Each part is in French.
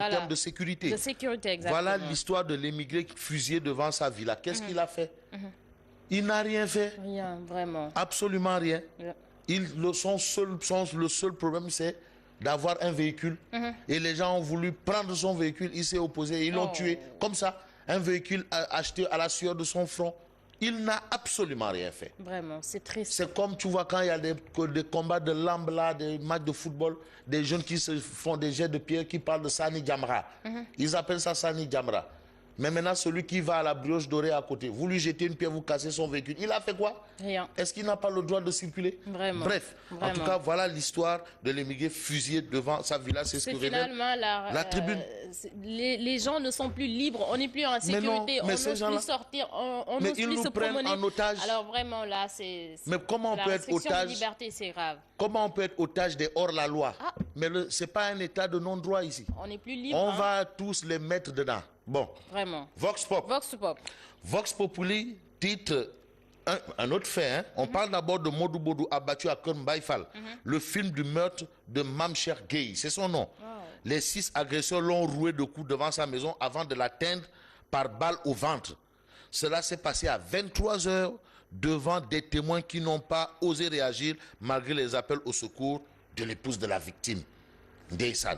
en termes de sécurité. De sécurité, exactement. Voilà l'histoire de l'émigré fusillé devant sa villa. Qu'est-ce qu'il a fait? Il n'a rien fait. Rien, vraiment. Absolument rien. Le seul problème, c'est d'avoir un véhicule. Et les gens ont voulu prendre son véhicule. Il s'est opposé. Ils l'ont tué. Comme ça, un véhicule acheté à la sueur de son front. Il n'a absolument rien fait. Vraiment, c'est triste. C'est comme tu vois quand il y a des combats de lambe là, des matchs de football, des jeunes qui se font des jets de pierre qui parlent de Sani Djamra. Ils appellent ça Sani Djamra. Mais maintenant, celui qui va à la brioche dorée à côté, vous lui jetez une pierre, vous cassez son véhicule. Il a fait quoi? Rien. Est-ce qu'il n'a pas le droit de circuler? Vraiment. Bref, Vraiment. en tout cas, voilà l'histoire de l'émigré fusillé devant sa villa. C'est ce que révèle la tribune. Les gens ne sont plus libres, on n'est plus en sécurité, on n'ose plus sortir, on n'ose plus se promener. En otage. Alors vraiment, là, c'est... Mais comment on peut être otage? De liberté, c'est grave. Comment on peut être otage des hors-la-loi? Mais ce n'est pas un état de non-droit ici. On n'est plus libre. On va tous les mettre dedans. Bon. Vraiment. Vox Pop. Vox Pop. Vox Populi titre un autre fait. On parle d'abord de Modou Bodou abattu à Kern-Baïfal. Le film du meurtre de Mamcher Gueye. C'est son nom. Wow. Les 6 agresseurs l'ont roué de coups devant sa maison avant de l'atteindre par balle au ventre. Cela s'est passé à 23 h devant des témoins qui n'ont pas osé réagir malgré les appels au secours de l'épouse de la victime, Ndeysan.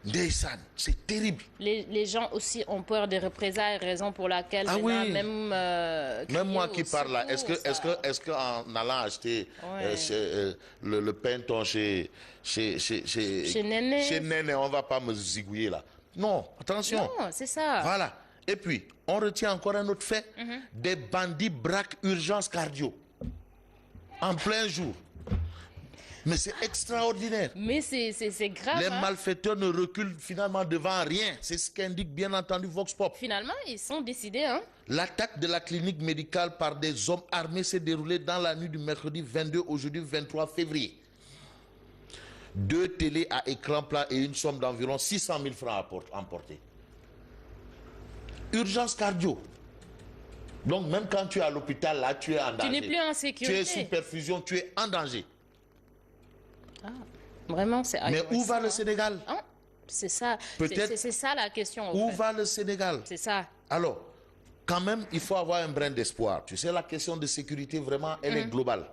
Ndeysan, c'est terrible. Les gens aussi ont peur des représailles, raison pour laquelle même moi qui parle là, est-ce que en allant acheter le pain chez Néné, on va pas me zigouiller là? Non, attention. Non, c'est ça. Voilà. Et puis, on retient encore un autre fait. Des bandits braquent urgence cardio en plein jour. Mais c'est extraordinaire. Mais c'est grave. Les malfaiteurs ne reculent finalement devant rien. C'est ce qu'indique bien entendu Vox Pop. Finalement, ils sont décidés. L'attaque de la clinique médicale par des hommes armés s'est déroulée dans la nuit du mercredi 22 au jeudi 23 février. 2 télés à écran plat et une somme d'environ 600 000 francs emportés. Urgence cardio. Donc même quand tu es à l'hôpital, là, tu es en danger. Tu n'es plus en sécurité. Tu es sous perfusion, tu es en danger. Vraiment, c'est... Mais où va le Sénégal? C'est ça. C'est ça la question. Où va le Sénégal? C'est ça. Alors, quand même, il faut avoir un brin d'espoir. Tu sais, la question de sécurité, vraiment, elle est globale.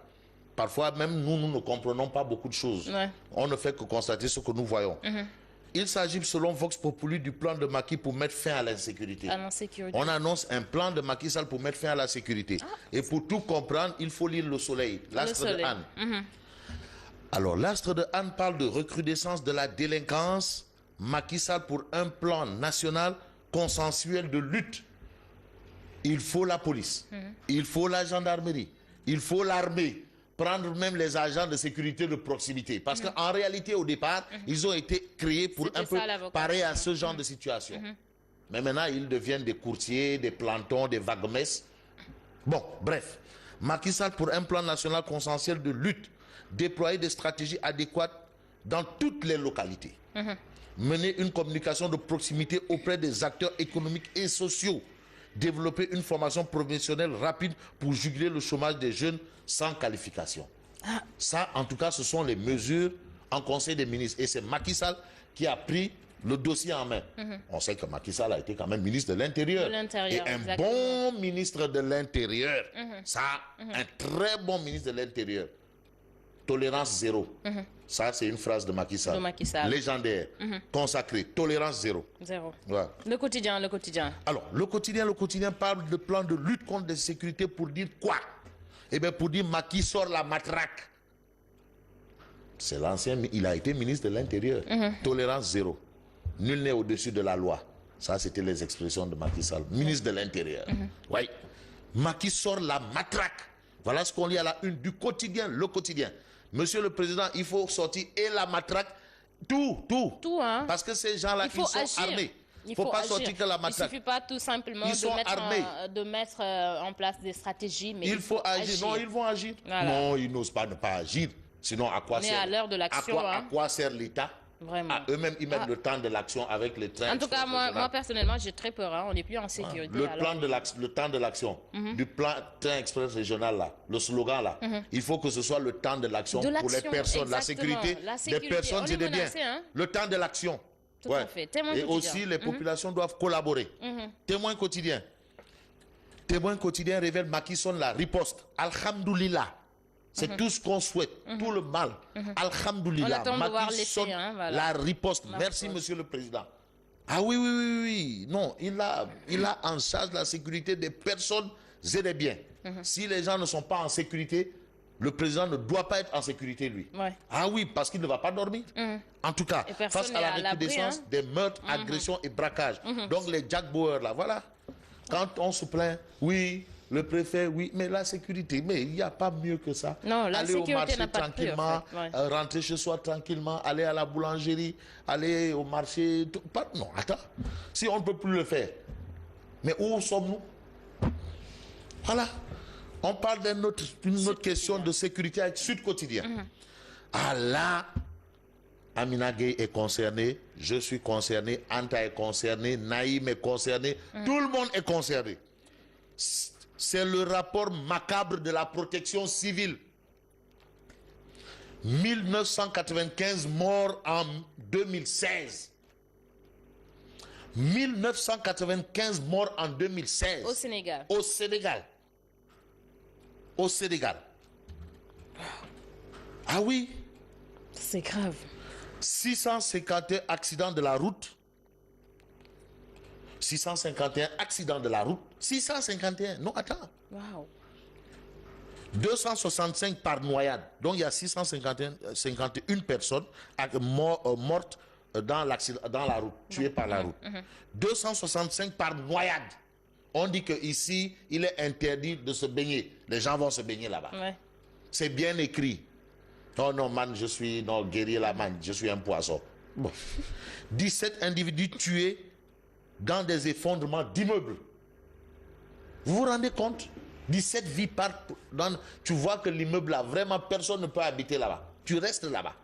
Parfois, même nous ne comprenons pas beaucoup de choses. On ne fait que constater ce que nous voyons. Il s'agit, selon Vox Populi, du plan de Macky pour mettre fin à l'insécurité. On annonce un plan de Macky Sall pour mettre fin à la sécurité. Et pour tout comprendre, il faut lire Le Soleil, l'astre de Anne. Alors, l'astre de Anne parle de recrudescence de la délinquance. Macky Sall pour un plan national consensuel de lutte. Il faut la police, il faut la gendarmerie, il faut l'armée, prendre même les agents de sécurité de proximité. Parce qu'en réalité, au départ, ils ont été créés pour un peu parer à ce genre de situation. Mais maintenant, ils deviennent des courtiers, des plantons, des vagues-messes. Bon, bref. Macky Sall pour un plan national consensuel de lutte. Déployer des stratégies adéquates dans toutes les localités. Mener une communication de proximité auprès des acteurs économiques et sociaux. Développer une formation professionnelle rapide pour juguler le chômage des jeunes sans qualification. Ça, en tout cas, ce sont les mesures en Conseil des ministres. Et c'est Macky Sall qui a pris le dossier en main. On sait que Macky Sall a été quand même ministre de l'Intérieur. Et un bon ministre de l'Intérieur. Ça, un très bon ministre de l'Intérieur. Tolérance zéro. Ça, c'est une phrase de Macky Sall. Légendaire. Consacrée. Tolérance zéro. Ouais. Le quotidien. Alors, le quotidien parle de plan de lutte contre l'insécurité pour dire quoi? Eh bien, pour dire Macky sort la matraque. C'est l'ancien, il a été ministre de l'Intérieur. Tolérance zéro. Nul n'est au-dessus de la loi. Ça, c'était les expressions de Macky Sall, ministre de l'Intérieur. Oui. Macky sort la matraque. Voilà ce qu'on lit à la une du quotidien, le quotidien. Monsieur le Président, il faut sortir et la matraque, tout. Parce que ces gens-là, ils sont armés. Il ne faut pas sortir que la matraque. Il ne suffit pas tout simplement de mettre en place des stratégies. Mais il faut agir. Non, ils vont agir. Voilà. Non, ils n'osent pas ne pas agir. Sinon, à quoi sert? À l'heure de l'action. À quoi sert l'État? Vraiment. Eux-mêmes, ils mettent le temps de l'action avec les trains. En tout cas, moi personnellement, j'ai très peur. On n'est plus en sécurité. Le temps de l'action, du plan train express régional là, le slogan là, il faut que ce soit le temps de l'action pour les personnes, la sécurité des personnes et des biens. Le temps de l'action. tout à fait. Témoin et quotidien. aussi, les populations doivent collaborer. Témoin quotidien. Témoin quotidien révèle Macky Sall la riposte. Alhamdoulilah. C'est tout ce qu'on souhaite. Tout le mal. Alhamdoulilah. Macky Sall, la riposte. Merci, monsieur le président. Ah oui, oui, oui, oui. Non, il a en charge la sécurité des personnes et des biens. Si les gens ne sont pas en sécurité, le président ne doit pas être en sécurité, lui. Ah oui, parce qu'il ne va pas dormir. En tout cas, face à la recrudescence des meurtres, agressions et braquages. Donc les Jack Bauer, là, voilà. Quand on se plaint, oui, le préfet, oui, mais la sécurité, mais il n'y a pas mieux que ça. Non, la aller sécurité au marché n'a pas tranquillement, de prix, en fait. rentrer chez soi tranquillement, aller à la boulangerie, aller au marché. Non, attends. Si on ne peut plus le faire, mais où sommes-nous? Voilà. On parle d'une autre question de sécurité avec Sud Quotidien. Ah là, Amina Gueye est concernée, je suis concerné, Anta est concerné, Naïm est concerné, tout le monde est concerné. C'est le rapport macabre de la protection civile. 1995 morts en 2016. 1995 morts en 2016. Au Sénégal. Au Sénégal. Au Sénégal. Ah oui. C'est grave. 651 accidents de la route. 651 accidents de la route. 651. Non, attends. Waouh. 265 par noyade. Donc il y a 651 personnes mortes dans la route, tuées par la route. 265 par noyade. On dit qu'ici, il est interdit de se baigner. Les gens vont se baigner là-bas. C'est bien écrit. Oh non, man, je suis guerrier là, man, je suis un poisson. Bon. 17 individus tués dans des effondrements d'immeubles. Vous vous rendez compte? 17 vies partent. Tu vois que l'immeuble là, vraiment, personne ne peut habiter là-bas. Tu restes là-bas.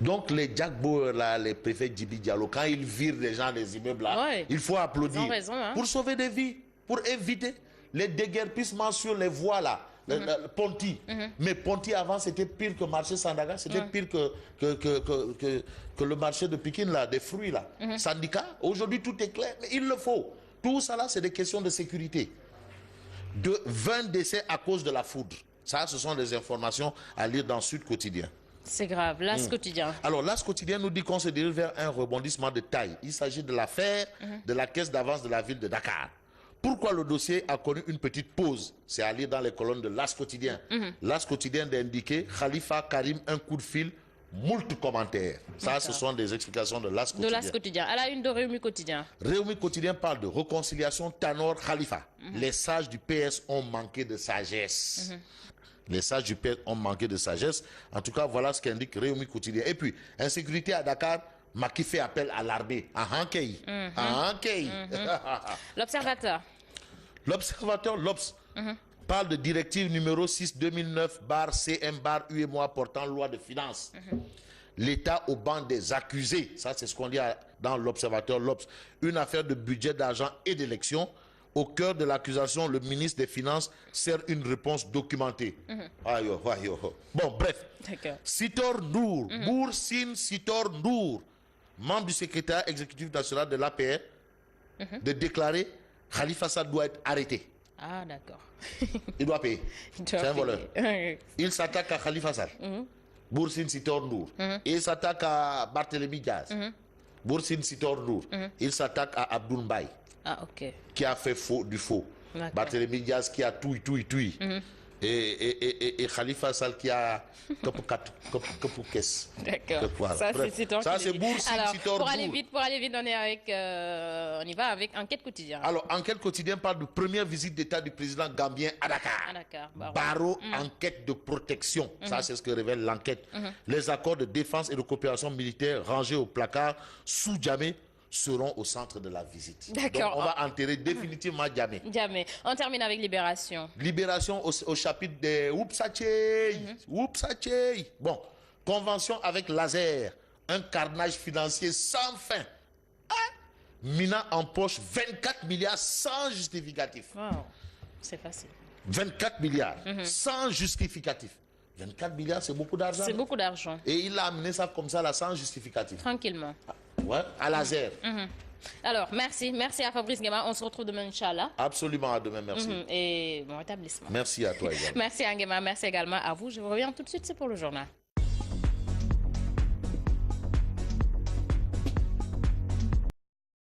Donc les Jack Bauer là, les préfets Djibi Diallo, quand ils virent les gens des immeubles là, il faut applaudir. Ils ont raison, hein? Pour sauver des vies, pour éviter les déguerpissements sur les voies là. Ponty. Mais Ponty avant c'était pire que marché Sandaga, c'était pire que le marché de Pikine là, des fruits là. Syndicat, aujourd'hui tout est clair, mais il le faut. Tout ça là, c'est des questions de sécurité. 20 décès à cause de la foudre. Ça, ce sont des informations à lire dans Sud Quotidien. C'est grave, l'As Quotidien. Alors, l'As Quotidien nous dit qu'on se dirige vers un rebondissement de taille. Il s'agit de l'affaire de la caisse d'avance de la ville de Dakar. Pourquoi le dossier a connu une petite pause? C'est à lire dans les colonnes de l'As Quotidien. L'As Quotidien d'indiquer Khalifa Karim, un coup de fil, moult commentaires. Ça, ce sont des explications de l'As Quotidien. De l'As Quotidien. À la une de Réumi Quotidien. Réumi Quotidien parle de réconciliation Tanor Khalifa. Les sages du PS ont manqué de sagesse. Les sages du PS ont manqué de sagesse. En tout cas, voilà ce qu'indique Réumi Quotidien. Et puis, insécurité à Dakar, Macky fait appel à l'armée. L'Observateur. L'Observateur, l'Obs, parle de directive numéro 6/2009/CM/UEMOA portant loi de finances. L'État au banc des accusés. Ça, c'est ce qu'on dit dans l'Observateur, l'Obs. Une affaire de budget, d'argent et d'élection. Au cœur de l'accusation, le ministre des Finances sert une réponse documentée. Bon, bref. Sitor Nour, Boursine Sitor Nour, membre du secrétaire exécutif national de l'APR, de déclarer Khalifa Sall doit être arrêté. Ah, d'accord. Il doit payer. C'est un voleur. Il s'attaque à Khalifa Sall. Boursine Sitor Nour. Il s'attaque à Barthélémy Diaz. Boursine Sitor Nour. Il s'attaque à Abdoul Mbaye. Ah, ok. Qui a fait du faux. Barthélémy Diaz qui a tout. Et Khalifa Sall qui a caisse. D'accord. Voilà. Ça, c'est Boursine Sitor Nour. Pour aller vite, on y va avec Enquête Quotidien. Alors, Enquête Quotidien parle de première visite d'État du président gambien à Dakar. Barreau, enquête de protection. Ça, c'est ce que révèle l'enquête. Les accords de défense et de coopération militaire rangés au placard sous Djamé seront au centre de la visite. D'accord. Donc, on va enterrer définitivement Djamé. On termine avec Libération. Libération au chapitre des Oupsatchey. Bon, convention avec Laser. Un carnage financier sans fin. Mina empoche 24 milliards sans justificatif. Wow. C'est facile. 24 milliards sans justificatif. 24 milliards, c'est beaucoup d'argent. C'est beaucoup d'argent. Et il a amené ça comme ça, là, sans justificatif. Tranquillement. Ouais, à laser. Alors, merci. Merci à Fabrice Nguema. On se retrouve demain, Inch'Allah. Absolument, à demain, merci. Et bon rétablissement. Merci à toi également. Merci à Nguema. Merci également à vous. Je reviens tout de suite, c'est pour le journal.